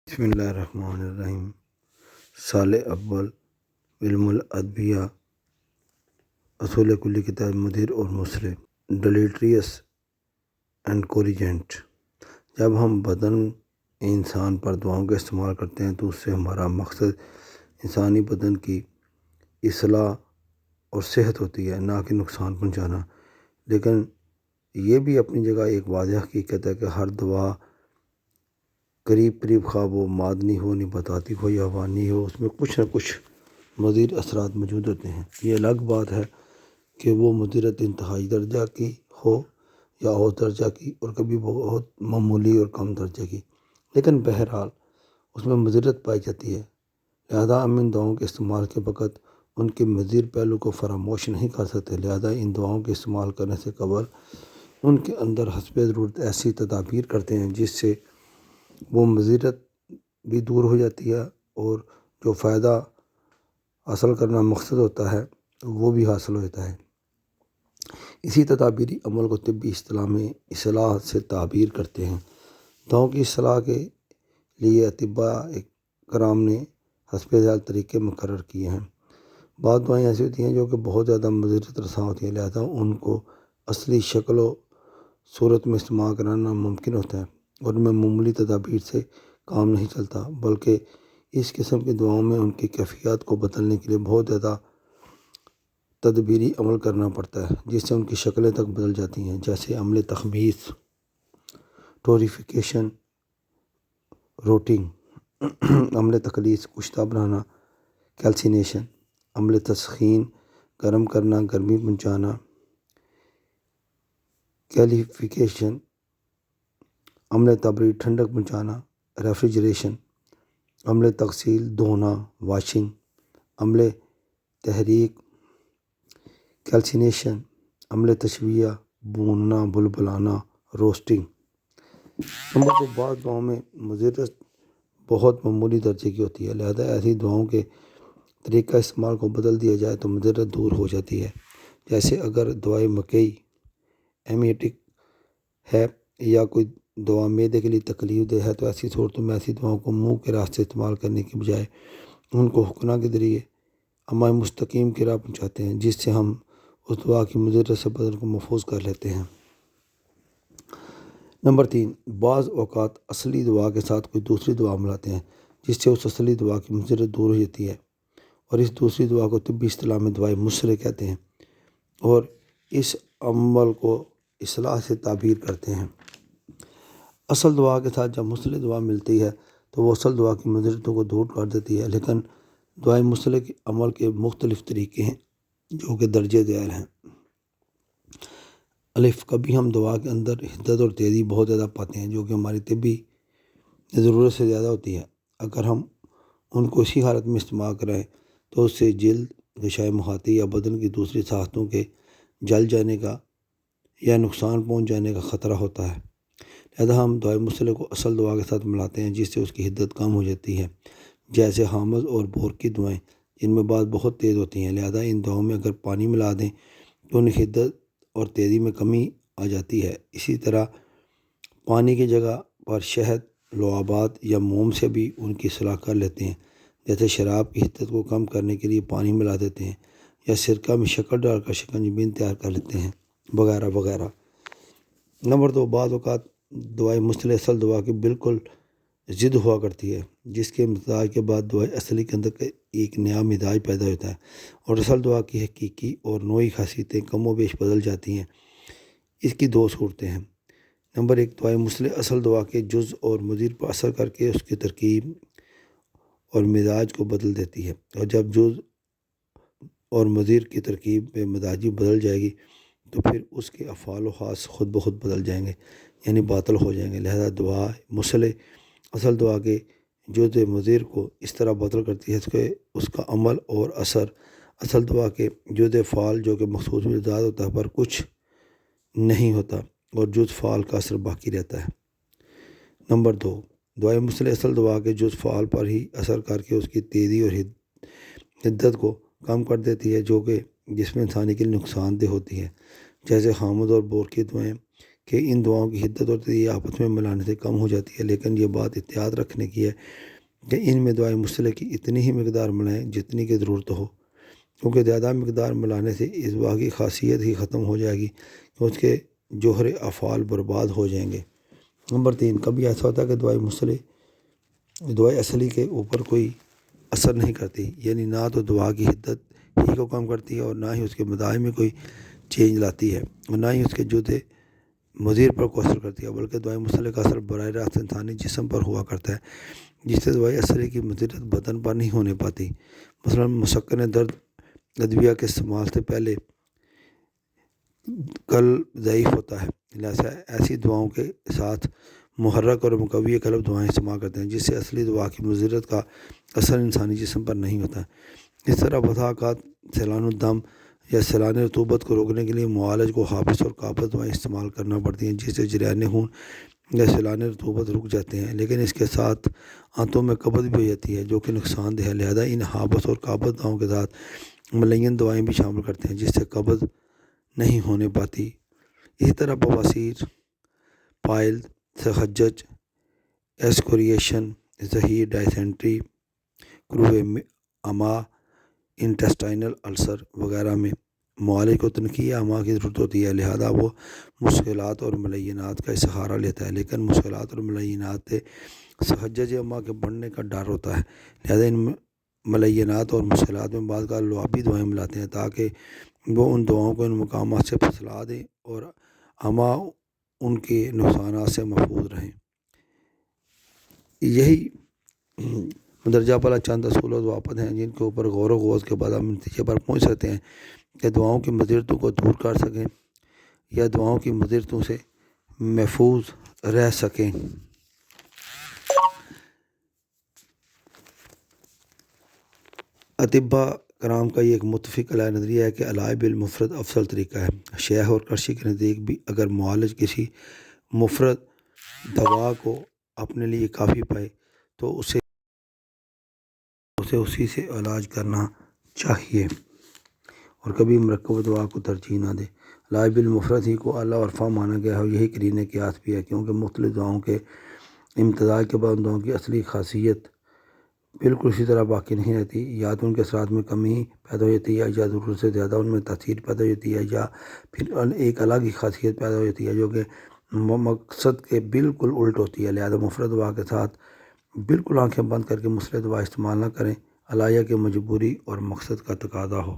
بسم اللہ الرحمن الرحیم۔ سال اول علم الادویہ، اصول کلی کتاب مدیر اور مسرے، ڈیلیٹریس اینڈ کوریجنٹ۔ جب ہم بدن انسان پر دواؤں کا استعمال کرتے ہیں تو اس سے ہمارا مقصد انسانی بدن کی اصلاح اور صحت ہوتی ہے، نہ کہ نقصان پہنچانا۔ لیکن یہ بھی اپنی جگہ ایک واضح حقیقت ہے کہ ہر دوا قریب خواہ وہ معدنی ہو، نباتاتی ہو یا حیوانی ہو، اس میں کچھ نہ کچھ مضر اثرات موجود ہوتے ہیں۔ یہ الگ بات ہے کہ وہ مضرت انتہائی درجہ کی ہو یا اور درجہ کی، اور کبھی بہت معمولی اور کم درجے کی، لیکن بہرحال اس میں مضرت پائی جاتی ہے۔ لہذا ہم ان دواؤں کے استعمال کے وقت ان کے مضر پہلو کو فراموش نہیں کر سکتے۔ لہذا ان دواؤں کے استعمال کرنے سے قبل ان کے اندر حسب ضرورت ایسی تدابیر کرتے ہیں جس سے وہ مضرت بھی دور ہو جاتی ہے اور جو فائدہ حاصل کرنا مقصد ہوتا ہے وہ بھی حاصل ہوتا ہے۔ اسی تدابیری عمل کو طبی اصطلاح میں اصلاح سے تعبیر کرتے ہیں۔ دواؤں کی اصلاح کے لیے اطباء کرام نے حسب ذیل طریقے مقرر کیے ہیں۔ بعض دوائیں ایسی ہوتی ہیں جو کہ بہت زیادہ مضرت رساں ہوتی ہیں، لہذا ان کو اصلی شکل و صورت میں استعمال کرانا ممکن ہوتا ہے اور ان میں معمولی تدابیر سے کام نہیں چلتا، بلکہ اس قسم کی دواؤں میں ان کی کیفیات کو بدلنے کے لیے بہت زیادہ تدبیری عمل کرنا پڑتا ہے، جس سے ان کی شکلیں تک بدل جاتی ہیں، جیسے عمل تخمیس، ٹوریفیکیشن، روٹنگ، عمل تخلیص کشتہ بنانا، کیلسینیشن، عمل تسخین گرم کرنا، گرمی پہنچانا، کیلیفیکیشن، عمل تبرید ٹھنڈک پہنچانا، ریفریجریشن، عمل تغسیل دھونا، واشنگ، عمل تحریک، کیلسینیشن، عمل تشویہ بھوننا، بلبلانا، روسٹنگ۔ نمبر 2، بعض دواؤں میں مضرت بہت معمولی درجے کی ہوتی ہے، لہذا ایسی دواؤں کے طریقہ استعمال کو بدل دیا جائے تو مضرت دور ہو جاتی ہے۔ جیسے اگر دوائی مکئی ایمیٹک ہے یا کوئی دوا معدے کے لیے تکلیف دہ ہے تو ایسی صورتوں میں ایسی دواؤں کو منہ کے راستے استعمال کرنے کے بجائے ان کو حقنہ کے ذریعے امعاء مستقیم کی راہ پہنچاتے ہیں، جس سے ہم اس دوا کی مضرت سے بدن کو محفوظ کر لیتے ہیں۔ نمبر 3، بعض اوقات اصلی دوا کے ساتھ کوئی دوسری دوا ملاتے ہیں جس سے اس اصلی دوا کی مضرت دور ہو جاتی ہے، اور اس دوسری دوا کو طبی اصطلاح میں دوائی مسرے کہتے ہیں، اور اس عمل کو اصلاح سے تعبیر کرتے ہیں۔ اصل دوا کے ساتھ جب مسلح دوا ملتی ہے تو وہ اصل دوا کی مضرتوں کو دور کر دیتی ہے، لیکن دوائی مسلح کے عمل کے مختلف طریقے ہیں جو کہ درجے ذیل ہیں۔ الف، کبھی ہم دوا کے اندر حدت اور تیزی بہت زیادہ پاتے ہیں جو کہ ہماری طبی ضرورت سے زیادہ ہوتی ہے۔ اگر ہم ان کو اسی حالت میں استعمال کریں تو اس سے جلد، غشائے مخاطی یا بدن کی دوسری ساختوں کے جل جانے کا یا نقصان پہنچ جانے کا خطرہ ہوتا ہے۔ لہذا ہم دوائی مسلح کو اصل دوا کے ساتھ ملاتے ہیں جس سے اس کی حدت کم ہو جاتی ہے، جیسے حامض اور بور کی دوائیں جن میں بعض بہت تیز ہوتی ہیں۔ لہذا ان دواؤں میں اگر پانی ملا دیں تو ان کی حدت اور تیزی میں کمی آ جاتی ہے۔ اسی طرح پانی کی جگہ پر شہد، لعابات یا موم سے بھی ان کی اصلاح کر لیتے ہیں، جیسے شراب کی حدت کو کم کرنے کے لیے پانی ملا دیتے ہیں یا سرکہ میں شکر ڈال کر شکنجبین تیار کر لیتے ہیں، وغیرہ وغیرہ۔ نمبر 2، بعض اوقات دوائی مسلح اصل دوا کی بالکل ضد ہوا کرتی ہے، جس کے مزاج کے بعد دوائی اصلی کے اندر ایک نیا مزاج پیدا ہوتا ہے اور اصل دوا کی حقیقی اور نوعی خاصیتیں کم و بیش بدل جاتی ہیں۔ اس کی 2 صورتیں ہیں۔ نمبر 1، دوائی مسلح اصل دوا کے جز اور مضر پر اثر کر کے اس کی ترکیب اور مزاج کو بدل دیتی ہے، اور جب جز اور مضر کی ترکیب میں مزاجی بدل جائے گی تو پھر اس کے افعال و خاص خود بخود بدل جائیں گے، یعنی باطل ہو جائیں گے۔ لہذا دوا مسلح اصل دوا کے جز مضر کو اس طرح بدل کرتی ہے کہ اس کا عمل اور اثر اصل دوا کے جز فعال جو کہ مخصوص مزاج ہوتا ہے پر کچھ نہیں ہوتا، اور جز فعال کا اثر باقی رہتا ہے۔ نمبر 2، دوائی مسلح اصل دوا کے جز فعال پر ہی اثر کر کے اس کی تیزی اور حدت کو کم کر دیتی ہے جو کہ جسم انسانی کے لیے نقصان دہ ہوتی ہے، جیسے حامض اور بور کی دوائیں، کہ ان دعاؤں کی حدت اور تیزی آپس میں ملانے سے کم ہو جاتی ہے، لیکن یہ بات احتیاط رکھنے کی ہے کہ ان میں دعائیں مصطلح کی اتنی ہی مقدار ملائیں جتنی کی ضرورت ہو، کیونکہ زیادہ مقدار ملانے سے اس دعا کی خاصیت ہی ختم ہو جائے گی کہ اس کے جوہر افعال برباد ہو جائیں گے۔ نمبر 3، کبھی ایسا ہوتا ہے کہ دعائیں اصلی کے اوپر کوئی اثر نہیں کرتی، یعنی نہ تو دعا کی حدت ہی کو کم کرتی ہے اور نہ ہی اس کے مداح میں کوئی چینج لاتی ہے اور نہ ہی اس کے جد مضیر پر کوئی اثر کرتی ہے، بلکہ دعائیں مصطلح کا اثر براہ راست انسانی جسم پر ہوا کرتا ہے، جس سے دعائیں اصلی کی مضرت بدن پر نہیں ہونے پاتی۔ مثلا مسکن درد ادویہ کے استعمال سے پہلے قلب ضعیف ہوتا ہے، لہذا ایسی دعاؤں کے ساتھ محرک اور مقوی قلب دعائیں استعمال کرتے ہیں، جس سے اصلی دعا کی مضرت کا اثر انسانی جسم پر نہیں ہوتا۔ اس طرح بعض اوقات سیلان الدم یا سیلان رطوبت کو روکنے کے لیے معالج کو حافظ اور قابض دعائیں استعمال کرنا پڑتی ہیں، جس سے جریان خون یا سیلان رطوبت رک جاتے ہیں، لیکن اس کے ساتھ آنتوں میں قبض بھی ہو جاتی ہے جو کہ نقصان دہ ہے، لہذا ان حافظ اور قابض دعاؤں کے ساتھ ملین دعائیں بھی شامل کرتے ہیں جس سے قبض نہیں ہونے پاتی۔ اسی طرح بواسیر، پائل، سخجج، ایسکوریشن، ظہیر، ڈائسینٹری، کروہ اما، انٹسٹائنل السر وغیرہ میں معالج کو تنقیہ اما کی ضرورت ہوتی ہے، لہذا وہ مشکلات اور ملینات کا سہارا لیتا ہے، لیکن مشکلات اور ملینات سے سخجج اما کے بڑھنے کا ڈر ہوتا ہے، لہذا ان ملینات اور مشکلات میں بعض کا لعابی دعائیں ملاتے ہیں تاکہ وہ ان دعاؤں کو ان مقامات سے پھسلا دیں اور اما ان کے نقصانات سے محفوظ رہیں۔ یہی مندرجہ بالا چند اصول و ضوابط ہیں جن کے اوپر غور و خوض کے بعد ہم نتیجے پر پہنچ سکتے ہیں کہ دعاؤں کی مضرتوں کو دور کر سکیں یا دعاؤں کی مضرتوں سے محفوظ رہ سکیں۔ اطباء کرام کا یہ ایک متفق علیہ نظریہ ہے کہ علاج بالمفرد افضل طریقہ ہے۔ شیخ اور کرشی کے نزدیک بھی اگر معالج کسی مفرد دوا کو اپنے لیے کافی پائے تو اسے اسی سے علاج کرنا چاہیے اور کبھی مرکب دوا کو ترجیح نہ دے۔ علاج بالمفرد ہی کو اعلیٰ اور ارفع مانا گیا ہے اور یہی قرینہ قیاس بھی ہے، کیونکہ مختلف دواؤں کے امتزاج کے بعد ان دواؤں کی اصلی خاصیت بالکل اسی طرح باقی نہیں رہتی، یا تو ان کے اثرات میں کمی پیدا ہو جاتی ہے یا ضرورت سے زیادہ ان میں تاثیر پیدا ہو جاتی ہے، یا پھر ایک الگ ہی خاصیت پیدا ہو جاتی ہے جو کہ مقصد کے بالکل الٹ ہوتی ہے۔ لہذا مفرد دوا کے ساتھ بالکل آنکھیں بند کر کے مصلح دوا استعمال نہ کریں، علاج کہ مجبوری اور مقصد کا تقاضا ہو۔